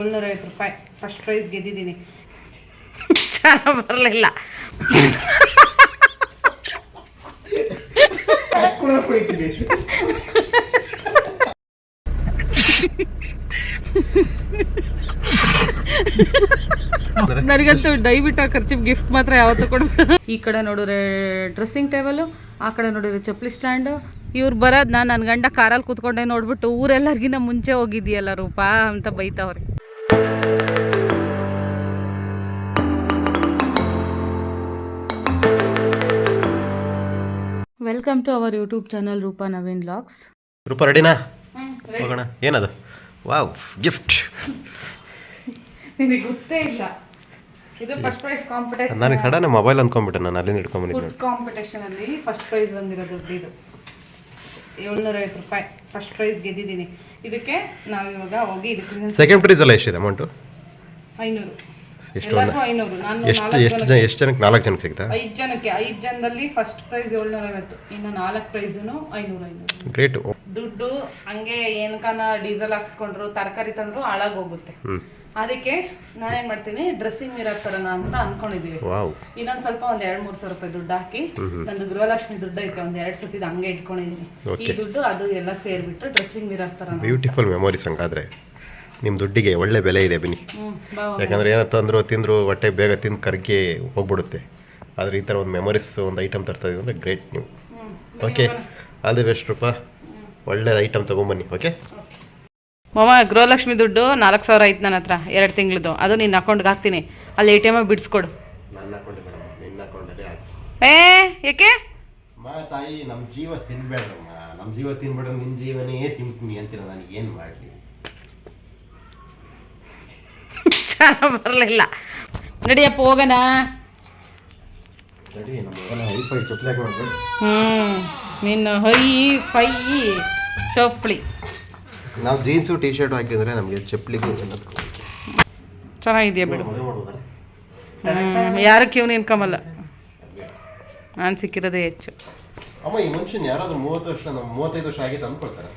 750 first prize ಗೆದ್ದಿದ್ದೀನಿ. ಬರಲಿಲ್ಲ. ನನಗಂತೂ ದಯವಿಟ್ಟು ಖರ್ಚು ಗಿಫ್ಟ್ ಮಾತ್ರ ಯಾವತ್ತೂ ಕೊಡ್ಬೇಡ. ಈ ಕಡೆ ನೋಡಿದ್ರೆ ಡ್ರೆಸ್ಸಿಂಗ್ ಟೇಬಲ್, ಆ ಕಡೆ ನೋಡಿದ್ರೆ ಚಪ್ಪಲಿ ಸ್ಟ್ಯಾಂಡ್. ಇವ್ರು ಬರೋದು ನನ್ನ ಗಂಡ ಕಾರಲ್ಲಿ ಕೂತ್ಕೊಂಡೆ ನೋಡ್ಬಿಟ್ಟು ಊರೆಲ್ಲರಿಗಿನ್ನ ಮುಂಚೆ ಹೋಗಿದ್ದೀಯಲ್ಲ ರೂಪಾ ಅಂತ ಬೈತಾವ್ರೆ. Welcome to our YouTube channel Roopa Naveen vlogs. Roopa ರೆಡಿನಾ? ಹೋಗೋಣ. ಏನದು? Wow, gift. ನಿನಗೆ ಗೊತ್ತೇ ಇಲ್ಲ, ಇದು ಫಸ್ಟ್ ಪ್ರೈಸ್ ಕಾಂಪಿಟೇಷನ್. ನನಗೆ ಸಡನ್ ಮೊಬೈಲ್ ಅಂದ್ಕೊಂಡ್ಬಿಟ್ಟೆ, ನಾನು ಅಲ್ಲಿಂದ ಹಿಡ್ಕೊಂಡ್ಬಂದಿದ್ದೆ. ಫುಡ್ ಕಾಂಪಿಟೇಷನ್ ಅಲ್ಲಿ ಫಸ್ಟ್ ಪ್ರೈಸ್ ಬಂದಿರೋದು ದುಡ್ಡಿದು 750 ರೂಪಾಯಿ ಫಸ್ಟ್ ಪ್ರೈಸ್ ಗೆದ್ದಿದ್ದೀನಿ. ಇದಕ್ಕೆ ನಾವು ಇವಾಗ ಹೋಗಿ ಇದಕ್ಕೆ ಸೆಕೆಂಡ್ ಪ್ರೈಸ್ ಎಲ್ಲ ಎಷ್ಟಿದೆ ಅಮೌಂಟು? 500. ಎಷ್ಟು? ಎಲ್ಲರಿಗೂ 500. ನಾನು ಎಷ್ಟು ಜನಕ್ಕೆ? 4 ಜನಕ್ಕೆ ಸಿಗ್ತಾ? 5 ಜನಕ್ಕೆ. 5 ಜನದಲ್ಲಿ ಫಸ್ಟ್ ಪ್ರೈಸ್ 750, ಇನ್ನು 4 ಪ್ರೈಸ್ನು 500. ಗ್ರೇಟ್. ದುಡ್ಡು ಹಂಗೆ ಏನಕನ ಡೀಸೆಲ್ ಹಾಕ್ಸ್ಕೊಂಡ್ರು ತರಕಾರಿ ತಂದ್ರು ಹಾಳಾಗೋಗುತ್ತೆ. ಅದಕ್ಕೆ ನಾನೇನ್ ಮಾಡ್ತೀನಿ, ಡ್ರೆಸ್ಸಿಂಗ್ ಮಿರರ್ ತರೋಣ ಅಂತ ಅನ್ಕೊಂಡಿದೀವಿ. ಇನ್ನೊಂದ್ ಸ್ವಲ್ಪ ಒಂದ್ 2-3 ಸಾವಿರ ರೂಪಾಯಿ ದುಡ್ಡು ಹಾಕಿ, ನಂದು ಗೃಹಲಕ್ಷ್ಮಿ ದುಡ್ಡು ಐತೆ ಒಂದ್ 2 ಸತಿ ಹಂಗೆ ಇಟ್ಕೊಂಡಿದೀನಿ. ಈ ದುಡ್ಡು ಅದು ಎಲ್ಲ ಸೇರ್ಬಿಟ್ಟು ಡ್ರೆಸ್ಸಿಂಗ್ ಮಿರರ್ ತರೋಣ. Beautiful memories. ಹಂಗಾದ್ರೆ ನಿಮ್ಮ ದುಡ್ಡಿಗೆ ಒಳ್ಳೆ ಬೆಲೆ ಇದೆ ಬನ್ನಿ. ಯಾಕಂದ್ರೆ ಏನೋ ತಿಂದ್ರು ಹೊಟ್ಟೆ ಬೇಗ ತಿಂದು ಕರ್ಗಿ ಹೋಗ್ಬಿಡುತ್ತೆ. ಆದರೆ ಈ ಥರ ಒಂದು ಮೆಮೊರೀಸ್ ಒಂದು ಐಟಮ್ ತರ್ತಾ ಇದ್ದೀವಿ ಅಂದರೆ ಗ್ರೇಟ್ ನೀವು. Okay, all the best Rupa. ಒಳ್ಳೆ ಐಟಮ್ ತೊಗೊಂಬನ್ನಿ. ಓಕೆ ಮಾಮ, ಗೃಹಲಕ್ಷ್ಮಿ ದುಡ್ಡು 4,000 ಐತೆ ನನ್ನ ಹತ್ರ, 2 ತಿಂಗಳದು. ಅದು ನಿನ್ನ ಅಕೌಂಟ್ಗೆ ಹಾಕ್ತೀನಿ, ಅಲ್ಲಿ ATM ಬಿಡಿಸ್ಕೊಡು. ನನ್ನ ಅಕೌಂಟ್ ಬೇಡ, ನಿನ್ನ ಅಕೌಂಟಲ್ಲಿ ಹಾಕ್ಸು. ಯಾಕೆ ತಾಯಿ? ನಮ್ಮ ಜೀವ ತಿನ್ಬೇಡ್ರಮ್ಮ. ನಮ್ಮ ಜೀವ ತಿನ್ಬೇಡ್ರೆ ನಿನ್ನ ಜೀವನೇ ತಿಂತೀನಿ ಅಂತೀರ, ನನಗೆ ಏನು ಮಾಡಲಿ? ಬರಲಿಲ್ಲ. ನಡಿಯಪ್ಪ ಹೋಗೋಣ. ನಿನ್ನ ಹೈ ಚಪ್ಪಲಿ. ನಾವು ಜೀನ್ಸು ಟೀ ಶರ್ಟ್ ಹಾಕಿದ್ರೆ ನಮಗೆ ಚಪ್ಪಲಿಗೂ ಎಲ್ಲದಕ್ಕೂ ಚೆನ್ನಾಗಿದೆಯಾ ಬಿಡು. ಯಾರು ಕ್ಯೂನ್ ಇನ್ಕಮಲ್ಲ, ನಾನು ಸಿಕ್ಕಿರೋದೇ ಹೆಚ್ಚು. ಅಮ್ಮ, ಈ ಮನುಷ್ಯನ ಯಾರಾದ್ರೂ 35 ವರ್ಷ ಆಗಿತ್ತು ಅಂದ್ಕೊಳ್ತಾರೆ.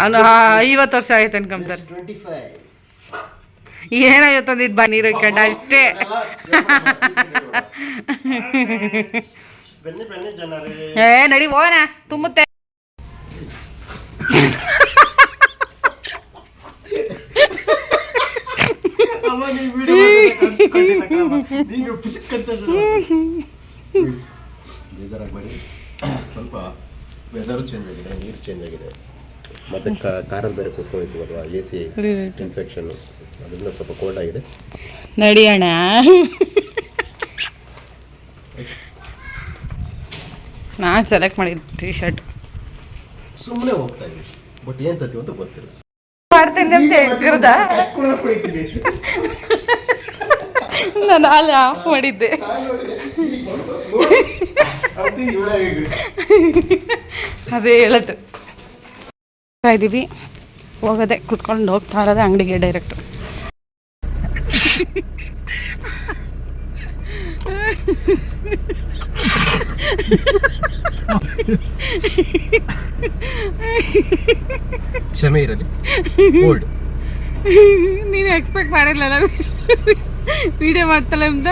ಅವನು 50 ವರ್ಷ ಆಯ್ತು ಅನ್ಕೊಂತಾರೆ. 25 ಏನಾಗುತ್ತಂದಿದ್ದು ಬಾ ನೀರು ಇಟ್ಕೊಂಡ ಅಷ್ಟೇ. ನಡಿ ಹೋಗೋಣ, ತುಂಬುತ್ತೆ. ಸ್ವಲ್ಪ ವೆದರ್ ಚೇಂಜ್ ಆಗಿದೆ, ನೀರು ಚೇಂಜ್ ಆಗಿದೆ, ಮತ್ತೆ ಕಾರಲ್ಲಿ ಬೇರೆ ಕೂತ್ಕೊಂಡಿರ್ತೀವಲ್ವಾ, AC ಇನ್ಫೆಕ್ಷನ್, ಅದರಿಂದ ಸ್ವಲ್ಪ ಕೋಲ್ಡ್ ಆಗಿದೆ. ನಡಿಯೋಣ. ನಾನು ಸೆಲೆಕ್ಟ್ ಮಾಡಿದ್ದು ಟೀ ಶರ್ಟ್. ಸುಮ್ಮನೆ ಹೋಗ್ತಾ ಇದ್ದೀವಿ, ಬಟ್ ಏನು ತತ್ತೀವಿ ಅಂತ ಗೊತ್ತಿಲ್ಲ. ಮಾಡ್ತೀನಿ ಅಂತ ಹೇಳ್ತಿರೋದ? ನಾನು ಅಲ್ಲಿ ಆಫ್ ಮಾಡಿದ್ದೆ. ಅದೇ ಹೇಳದ್ದು. ಇದ್ದೀವಿ, ಹೋಗೋದೆ, ಕುತ್ಕೊಂಡು ಹೋಗ್ತಾ ಇರೋದೆ ಅಂಗಡಿಗೆ ಡೈರೆಕ್ಟ್. ಕ್ಷಮೆ ಇರಲಿ. ನೀನು ಎಕ್ಸ್ಪೆಕ್ಟ್ ಮಾಡಿರ್ಲಿಲ್ಲ ವಿಡಿಯೋ ಮಾಡ್ತಲ್ಲ ಅಂತ.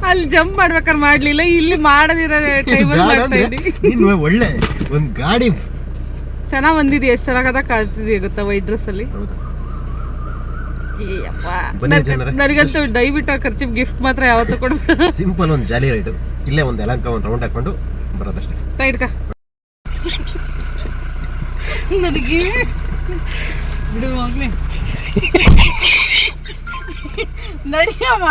ಅಲ್ಲಿ ಜಂಪ್ ಮಾಡ್ಬೇಕಾದ್ರೆ ಮಾಡ್ಲಿಲ್ಲ, ಇಲ್ಲಿ ಮಾಡದಿರೋ ಟೈಮಲ್ಲಿ ಒಳ್ಳೆ ಒಂದು ಗಾಡಿ ಚೆನ್ನಾಗಿ ಬಂದಿದೆ. ಎಷ್ಟು ಚೆನ್ನಾಗದ ಕಾಣ್ತಿದೆಯಾ ಗೊತ್ತಾ ವೈಟ್ ಡ್ರೆಸ್ ಅಲ್ಲಿ. ನನಗಂತೂ ದಯವಿಟ್ಟು ಖರ್ಚು ಗಿಫ್ಟ್ ಮಾತ್ರ ಯಾವತ್ತೂ ಕೊಡ್ಬೇಡ. ಸಿಂಪಲ್ ಒಂದು ಜಾಲಿ ರೈಡ್, ಇಲ್ಲೇ ಒಂದು ಯಲಂಕ ಒಂದು ರೌಂಡ್ ಹಾಕೊಂಡು ಬರೋದಷ್ಟೇ. ಸೈಡ್ಕ ನನಗೆ ಬಿಡು ಹೋಗ್ಲಿ. ನಡಿಯಮ್ಮ,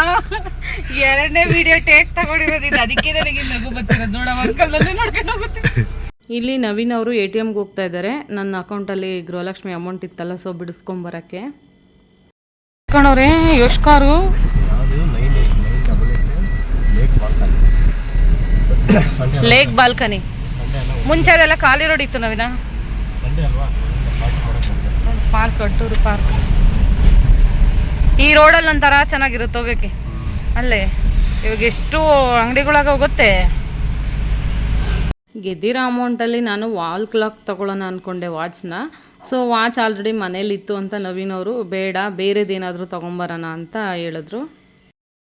2ನೇ ವಿಡಿಯೋ ಟೇಕ್ ತಗೊಂಡಿರೋದಿಲ್ಲ, ಅದಕ್ಕೆ ನನಗೆ ನಗು ಬರ್ತಿರೋದು. ನೋಡಮ್ಮ, ಅಂಕಲಲ್ಲೇ ನೋಡ್ಕೊಂಡು ಹೋಗುತ್ತೆ. ಇಲ್ಲಿ ನವೀನ್ ಅವರು ATMಗೆ ಹೋಗ್ತಾ ಇದ್ದಾರೆ. ನನ್ನ ಅಕೌಂಟಲ್ಲಿ ಗೃಹಲಕ್ಷ್ಮಿ ಅಮೌಂಟ್ ಇತ್ತಲ್ಲ, ಸೊ ಬಿಡಿಸ್ಕೊಂಬರಕ್ಕೆ ಕಣವ್ರೆ. ಯೋಷ್ಕಾರು ಲೇಕ್ ಬಾಲ್ಕನಿ. ಮುಂಚೆ ಅದೆಲ್ಲ ಖಾಲಿ ರೋಡ್ ಇತ್ತು ನವೀನ. Park, Attur park. ಈ ರೋಡಲ್ಲಿ ಒಂಥರ ಚೆನ್ನಾಗಿರುತ್ತೆ ಹೋಗೋಕ್ಕೆ. ಅಲ್ಲೇ ಇವಾಗ ಎಷ್ಟು ಅಂಗಡಿಗಳಾಗ ಹೋಗುತ್ತೆ. ಗೆದ್ದಿರೋ ಅಮೌಂಟಲ್ಲಿ ನಾನು ವಾಲ್ ಕ್ಲಾಕ್ ತೊಗೊಳ್ಳೋಣ ಅಂದ್ಕೊಂಡೆ ವಾಚ್ನ. ಸೊ ವಾಚ್ ಆಲ್ರೆಡಿ ಮನೇಲಿತ್ತು ಅಂತ ನವೀನ್ ಅವರು ಬೇಡ ಬೇರೆದೇನಾದರೂ ತೊಗೊಂಬರೋಣ ಅಂತ ಹೇಳಿದ್ರು.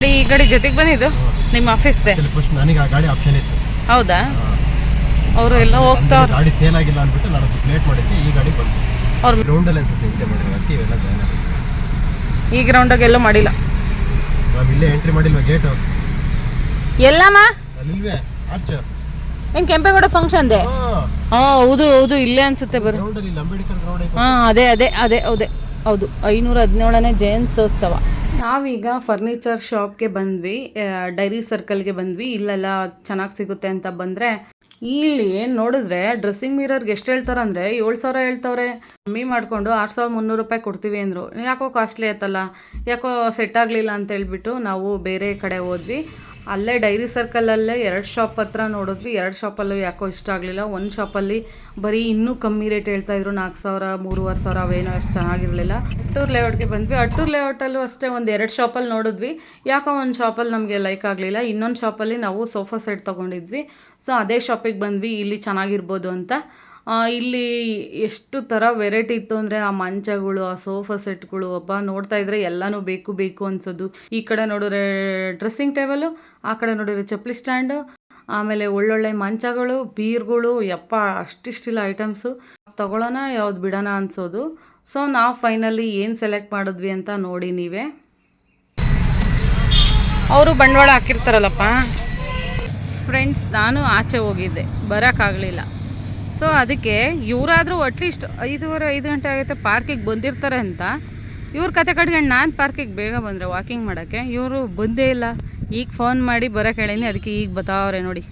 ಈ ಗಾಡಿ ಜೊತೆಗೆ ಬಂದಿದ್ದು ನಿಮ್ಮ ಆಫೀಸ್ದೆ? ಫಸ್ಟ್ ನನಗೆ ಆ ಗಾಡಿ ಆಪ್ಷನ್ ಇತ್ತು. ಹೌದಾ? ಅವರು ಎಲ್ಲ ಹೋಗ್ತಾವ್ರು. ಗಾಡಿ ಸೇಲ್ ಆಗಿಲ್ಲ ಅಂದ್ಬಿಟ್ಟು ನಾನು ಸ್ವಲ್ಪ ಲೇಟ್ ಮಾಡಿದ್ದೆ, ಈ ಗಾಡಿ ಬಂತು. ಅವ್ರು ಗ್ರೌಂಡಲ್ಲಿ ಅನ್ಸುತ್ತೆ ಇಂತೆ ಮಾಡಿರೋ ಅದಕ್ಕೆ ಇವೆಲ್ಲ ಜಾಯ್ನ್ ಆಗಿದೆ. ಈ ಗ್ರೌಂಡಾಗ ಎಲ್ಲೂ ಮಾಡಿಲ್ಲ. ನಾವು ಇಲ್ಲೇ ಎಂಟ್ರಿ ಮಾಡಿಲ್ವ ಗೇಟು? ಎಲ್ಲಮ್ಮ ಅಲ್ಲಿಲ್ವೇ ಆರ್ಚ್? ಹೆಂಗೆ ಕೆಂಪೇಗೌಡ ಫಂಕ್ಷನ್ದೆ? ಹಾಂ ಹೌದು ಹೌದು, ಇಲ್ಲೇ ಅನ್ಸುತ್ತೆ ಬರೋ. ಗ್ರೌಂಡಲ್ಲಿ ಅಂಬೇಡ್ಕರ್ ಗ್ರೌಂಡ್ ಐತೆ. ಹಾಂ ಅದೇ ಹೌದು 517ನೇ ಜಯಂತ್ಯೋತ್ಸವ. ನಾವೀಗ ಫರ್ನಿಚರ್ ಶಾಪ್ಗೆ ಬಂದ್ವಿ, ಡೈರಿ ಸರ್ಕಲ್ಗೆ ಬಂದ್ವಿ. ಇಲ್ಲೆಲ್ಲ ಚೆನ್ನಾಗಿ ಸಿಗುತ್ತೆ ಅಂತ ಬಂದರೆ ಇಲ್ಲಿ ನೋಡಿದ್ರೆ ಡ್ರೆಸ್ಸಿಂಗ್ ಮಿರರ್ಗೆ ಎಷ್ಟು ಹೇಳ್ತಾರಂದರೆ 7,000 ಹೇಳ್ತವ್ರೆ. ಕಮ್ಮಿ ಮಾಡಿಕೊಂಡು 6,300 ರೂಪಾಯಿ ಕೊಡ್ತೀವಿ ಅಂದರು. ಯಾಕೋ ಕಾಸ್ಟ್ಲಿ ಆಯ್ತಲ್ಲ, ಯಾಕೋ ಸೆಟ್ ಆಗಲಿಲ್ಲ ಅಂತ ಹೇಳ್ಬಿಟ್ಟು ನಾವು ಬೇರೆ ಕಡೆ ಹೋದ್ವಿ. ಅಲ್ಲೇ ಡೈರಿ ಸರ್ಕಲಲ್ಲೇ 2 ಶಾಪ್ ಹತ್ರ ನೋಡಿದ್ವಿ. 2 ಶಾಪಲ್ಲೂ ಯಾಕೋ ಇಷ್ಟ ಆಗಲಿಲ್ಲ. ಒಂದು ಶಾಪಲ್ಲಿ ಬರೀ ಇನ್ನೂ ಕಮ್ಮಿ ರೇಟ್ ಹೇಳ್ತಾಯಿದ್ರು, 4,000 3,500 ಅವೇನೋ ಅಷ್ಟು ಚೆನ್ನಾಗಿರಲಿಲ್ಲ. ಅಟ್ಟೂರು ಲೇಔಟ್ಗೆ ಬಂದ್ವಿ. ಅಟ್ಟೂರು ಲೇಔಟಲ್ಲೂ ಅಷ್ಟೇ ಒಂದು 2 ಶಾಪಲ್ಲಿ ನೋಡಿದ್ವಿ. ಯಾಕೋ ಒಂದು ಶಾಪಲ್ಲಿ ನಮಗೆ ಲೈಕ್ ಆಗಲಿಲ್ಲ. ಇನ್ನೊಂದು ಶಾಪಲ್ಲಿ ನಾವು ಸೋಫಾ ಸೆಟ್ ತೊಗೊಂಡಿದ್ವಿ. ಸೊ ಅದೇ ಶಾಪಿಗೆ ಬಂದ್ವಿ, ಇಲ್ಲಿ ಚೆನ್ನಾಗಿರ್ಬೋದು ಅಂತ. ಇಲ್ಲಿ ಎಷ್ಟು ಥರ ವೆರೈಟಿ ಇತ್ತು ಅಂದರೆ ಆ ಮಂಚಗಳು, ಆ ಸೋಫಾ ಸೆಟ್ಗಳು, ನೋಡ್ತಾ ಇದ್ರೆ ಎಲ್ಲನೂ ಬೇಕು ಅನ್ಸೋದು. ಈ ಕಡೆ ನೋಡಿದ್ರೆ ಡ್ರೆಸ್ಸಿಂಗ್ ಟೇಬಲು, ಆ ಕಡೆ ನೋಡಿದ್ರೆ ಚಪ್ಪಲಿ ಸ್ಟ್ಯಾಂಡು, ಆಮೇಲೆ ಒಳ್ಳೊಳ್ಳೆ ಮಂಚಗಳು, ಬೀರ್ಗಳು, ಅಷ್ಟಿಷ್ಟಿಲ್ಲ ಐಟಮ್ಸು. ತೊಗೊಳ್ಳೋಣ ಯಾವ್ದು ಬಿಡೋಣ ಅನ್ಸೋದು. ಸೊ ನಾವು ಫೈನಲಿ ಏನು ಸೆಲೆಕ್ಟ್ ಮಾಡಿದ್ವಿ ಅಂತ ನೋಡಿ ನೀವೇ. ಅವರು ಬಂಡವಾಳ ಹಾಕಿರ್ತಾರಲ್ಲಪ್ಪ. ಫ್ರೆಂಡ್ಸ್, ನಾನು ಆಚೆ ಹೋಗಿದ್ದೆ, ಬರೋಕ್ಕಾಗಲಿಲ್ಲ. ಸೊ ಅದಕ್ಕೆ ಇವರಾದರೂ ಅಟ್ಲೀಸ್ಟ್ 5:30 ಗಂಟೆ ಆಗುತ್ತೆ ಪಾರ್ಕಿಗೆ ಬಂದಿರ್ತಾರೆ ಅಂತ ಇವ್ರ ಕತೆ ಕಟ್ಕೊಂಡು ನಾನು ಪಾರ್ಕಿಗೆ ಬೇಗ ಬಂದರೆ ವಾಕಿಂಗ್ ಮಾಡೋಕ್ಕೆ. ಇವರು ಬಂದೇ ಇಲ್ಲ. ಈಗ ಫೋನ್ ಮಾಡಿ ಬರೋಕ್ಕೆ ಹೇಳೀನಿ, ಅದಕ್ಕೆ ಈಗ ಬತ್ತಾವ್ರೆ ನೋಡಿ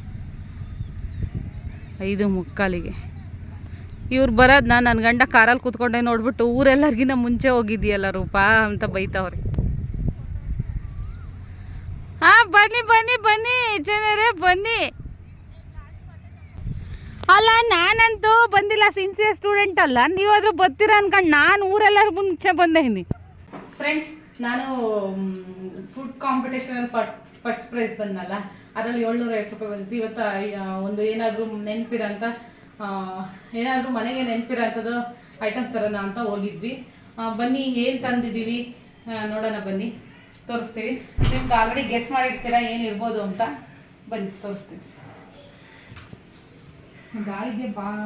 5:45. ಇವ್ರು ಬರೋದನ್ನ ನನ್ನ ಗಂಡ ಕಾರಲ್ಲಿ ಕೂತ್ಕೊಂಡೆ ನೋಡ್ಬಿಟ್ಟು ಊರೆಲ್ಲರಿಗಿನ್ನ ಮುಂಚೆ ಹೋಗಿದ್ದೀಯಲ್ಲ ರೂಪಾ ಅಂತ ಬೈತಾವ್ರೆ. ಹಾಂ ಬನ್ನಿ ಜನರೇ ಬನ್ನಿ. ಅಲ್ಲ ನಾನಂತೂ ಬಂದಿಲ್ಲ, ಸಿನ್ಸಿಯರ್ ಸ್ಟೂಡೆಂಟ್ ಅಲ್ಲ. ನೀವಾದರೂ ಬರ್ತೀರ ಅನ್ಕೊಂಡು ನಾನು ಊರೆಲ್ಲರ ಮುಂಚೆ ಬಂದೇನಿ. ಫ್ರೆಂಡ್ಸ್, ನಾನು ಫುಡ್ ಕಾಂಪಿಟೇಷನಲ್ಲಿ ಫಸ್ಟ್ ಪ್ರೈಸ್ ಬಂದಲ್ಲ, ಅದರಲ್ಲಿ 750 ರೂಪಾಯಿ ಬಂದಿತ್ತು. ಇವತ್ತು ಒಂದು ಏನಾದರೂ ನೆನಪಿರೋಂಥ ಏನಾದರೂ ಮನೆಗೆ ನೆನಪಿರೋಂಥದ್ದು ಐಟಮ್ಸ್ ತರೋಣ ಅಂತ ಹೋಗಿದ್ವಿ. ಬನ್ನಿ ಏನು ತಂದಿದ್ದೀವಿ ನೋಡೋಣ, ಬನ್ನಿ ತೋರಿಸ್ತೀವಿ. ನಿಮ್ಗೆ ಆಲ್ರೆಡಿ ಗೆಸ್ ಮಾಡಿರ್ತೀರ ಏನಿರ್ಬೋದು ಅಂತ. ಬನ್ನಿ ತೋರಿಸ್ತೀವಿ. ಗಾಳಿಗೆ ಬಾಳ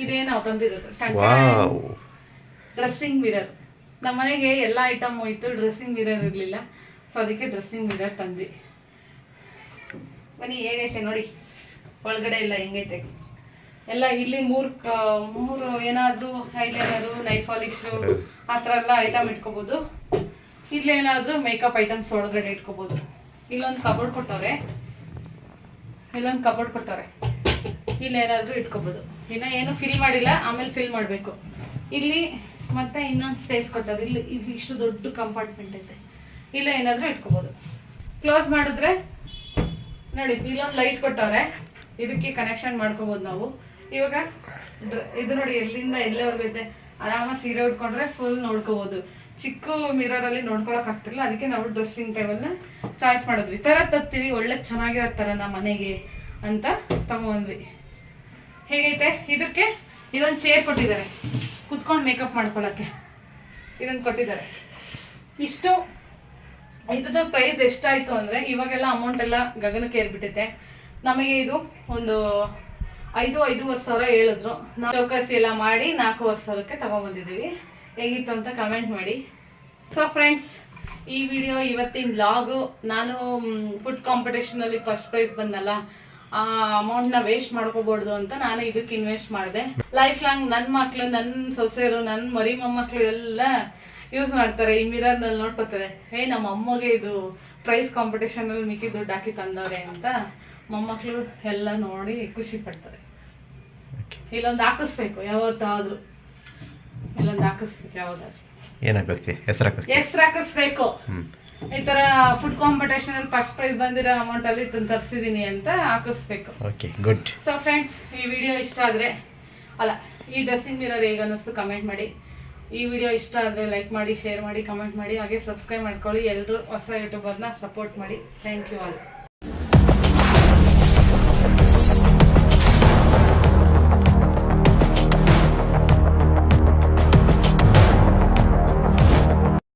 ಇದೇ ನಾವು ತಂದಿರೋದು ಡ್ರೆಸ್ಸಿಂಗ್ ಮಿರರ್. ನಮ್ಮ ಮನೆಗೆ ಎಲ್ಲ ಐಟಮ್ ಹೋಯ್ತು, ಡ್ರೆಸ್ಸಿಂಗ್ ಮಿರರ್ ಇರಲಿಲ್ಲ. ಸೊ ಅದಕ್ಕೆ ಡ್ರೆಸ್ಸಿಂಗ್ ಮಿರರ್ ತಂದ್ವಿ. ಬನ್ನಿ ಹೇಗೈತೆ ನೋಡಿ, ಒಳಗಡೆ ಎಲ್ಲ ಹೆಂಗೈತೆ ಎಲ್ಲ. ಇಲ್ಲಿ ಮೂರು ಏನಾದರೂ ಐಲೈನರು, ನೈಲ್ ಪಾಲಿಶು ಆ ಥರ ಎಲ್ಲ ಐಟಮ್ ಇಟ್ಕೋಬೋದು. ಇಲ್ಲೇನಾದರೂ ಮೇಕಪ್ ಐಟಮ್ಸ್ ಒಳಗಡೆ ಇಟ್ಕೋಬೋದು. ಇಲ್ಲೊಂದು ಕಬೋರ್ಡ್ ಕೊಟ್ಟವ್ರೆ, ಇಲ್ಲೇನಾದರೂ ಇಟ್ಕೋಬೋದು. ಇನ್ನು ಏನು ಫಿಲ್ ಮಾಡಿಲ್ಲ, ಆಮೇಲೆ ಫಿಲ್ ಮಾಡಬೇಕು. ಇಲ್ಲಿ ಮತ್ತೆ ಇನ್ನೊಂದು ಸ್ಪೇಸ್ ಕೊಟ್ಟವ್ರೆ. ಇಲ್ಲಿ ಇಷ್ಟು ದೊಡ್ಡ ಕಂಪಾರ್ಟ್ಮೆಂಟ್ ಐತೆ, ಇಲ್ಲ ಏನಾದರೂ ಇಟ್ಕೋಬೋದು. ಕ್ಲೋಸ್ ಮಾಡಿದ್ರೆ ನೋಡಿ ಇಲ್ಲೊಂದು ಲೈಟ್ ಕೊಟ್ಟವ್ರೆ, ಇದಕ್ಕೆ ಕನೆಕ್ಷನ್ ಮಾಡ್ಕೋಬೋದು ನಾವು. ಇವಾಗ ಇದು ನೋಡಿ ಎಲ್ಲಿಂದ ಎಲ್ಲೇವರೆಗೂ ಐತೆ. ಆರಾಮಾಗಿ ಸೀರೆ ಉಟ್ಕೊಂಡ್ರೆ ಫುಲ್ ನೋಡ್ಕೋಬೋದು. ಚಿಕ್ಕ ಮಿರರಲ್ಲಿ ನೋಡ್ಕೊಳಕ್ ಆಗ್ತಿರಲಿಲ್ಲ, ಅದಕ್ಕೆ ನಾವು ಡ್ರೆಸ್ಸಿಂಗ್ ಟೇಬಲ್ನ ಚಾಯ್ಸ್ ಮಾಡಿದ್ವಿ. ಈ ಥರ ತರ್ತೀವಿ, ಒಳ್ಳೆ ಚೆನ್ನಾಗಿರೋ ಥರ ನಮ್ಮ ಮನೆಗೆ ಅಂತ ತಗೊಂಡ್ವಿ. ಹೇಗೈತೆ? ಇದಕ್ಕೆ ಇದೊಂದು ಚೇರ್ ಕೊಟ್ಟಿದ್ದಾರೆ ಕುತ್ಕೊಂಡು ಮೇಕಪ್ ಮಾಡ್ಕೊಳ್ಳೋಕ್ಕೆ, ಇದನ್ನು ಕೊಟ್ಟಿದ್ದಾರೆ. ಇದ್ರದ್ದು ಪ್ರೈಸ್ ಎಷ್ಟಾಯಿತು ಅಂದರೆ, ಇವಾಗೆಲ್ಲ ಅಮೌಂಟ್ ಎಲ್ಲ ಗಗನಕ್ಕೆ ಏರ್ಬಿಟ್ಟೈತೆ. ನಮಗೆ ಇದು ಒಂದು 5-5.5 ಸಾವಿರ ಹೇಳಿದ್ರು. ನಾವು ಚೌಕಾಸಿ ಎಲ್ಲ ಮಾಡಿ 4.5 ಸಾವಿರಕ್ಕೆ ತಗೊಂಡ್ಬಂದಿದ್ದೀವಿ. ಹೇಗಿತ್ತು ಅಂತ ಕಮೆಂಟ್ ಮಾಡಿ. ಸೊ ಫ್ರೆಂಡ್ಸ್, ಈ ವಿಡಿಯೋ ಇವತ್ತಿನ ವ್ಲಾಗು. ನಾನು ಫುಡ್ ಕಾಂಪಿಟೇಷನಲ್ಲಿ ಫಸ್ಟ್ ಪ್ರೈಸ್ ಬಂದಲ್ಲ, ಆ ಅಮೌಂಟ್ನ ವೇಸ್ಟ್ ಮಾಡ್ಕೋಬಾರ್ದು ಅಂತ ನಾನು ಇದಕ್ಕೆ ಇನ್ವೆಸ್ಟ್ ಮಾಡಿದೆ. ಲೈಫ್ ಲಾಂಗ್ ನನ್ನ ಮಕ್ಕಳು, ನನ್ನ ಸೊಸೆಯರು, ನನ್ನ ಮರಿ ಮೊಮ್ಮಕ್ಕಳು ಎಲ್ಲ ಯೂಸ್ ಮಾಡ್ತಾರೆ. ಈ ಮಿರರ್ನಲ್ಲಿ ನೋಡ್ಕೋತಾರೆ, ನಮ್ಮ ಅಮ್ಮಗೆ ಇದು ಪ್ರೈಸ್ ಕಾಂಪಿಟೇಷನಲ್ಲಿ ಮಿಕ್ಕಿ ದುಡ್ಡು ಹಾಕಿ ತಂದವ್ರೆ ಅಂತ ಮೊಮ್ಮಕ್ಕಳು ಎಲ್ಲ ನೋಡಿ ಖುಷಿ ಪಡ್ತಾರೆ. ಇಲ್ಲೊಂದು ಹಾಕಿಸ್ಬೇಕು, ಯಾವತ್ತಾದ್ರೂ ಇಲ್ಲೊಂದು ಹಾಕಿಸ್ಬೇಕು. ಯಾವ್ದಾದ್ರು ಏನು ಹಾಕಿಸ್ತೀವಿ? ಹೆಸರು ಹಾಕಿಸ್ಬೇಕು. ಈ ಥರ ಫುಡ್ ಕಾಂಪಿಟೇಷನ್ ಅಲ್ಲಿ ಫಸ್ಟ್ ಪ್ರೈಸ್ ಬಂದಿರೋ ಅಮೌಂಟ್ ಅಲ್ಲಿ ತರಿಸಿದೀನಿ ಅಂತ ಹಾಕಿಸ್ಬೇಕು. Okay, good. ಸೊ ಫ್ರೆಂಡ್ಸ್, ಈ ವಿಡಿಯೋ ಇಷ್ಟ ಆದರೆ ಈ ಡ್ರೆಸ್ಸಿಂಗ್ ಮಿರರ್ ಹೇಗೆ ಅನ್ನಿಸ್ತು ಕಮೆಂಟ್ ಮಾಡಿ. ಈ ವಿಡಿಯೋ ಇಷ್ಟ ಆದರೆ ಲೈಕ್ ಮಾಡಿ, ಶೇರ್ ಮಾಡಿ, ಕಮೆಂಟ್ ಮಾಡಿ, ಹಾಗೆ ಸಬ್ಸ್ಕ್ರೈಬ್ ಮಾಡ್ಕೊಳ್ಳಿ. ಎಲ್ಲರೂ ಹೊಸ ಯೂಟ್ಯೂಬರ್ನ ಸಪೋರ್ಟ್ ಮಾಡಿ. Thank you all.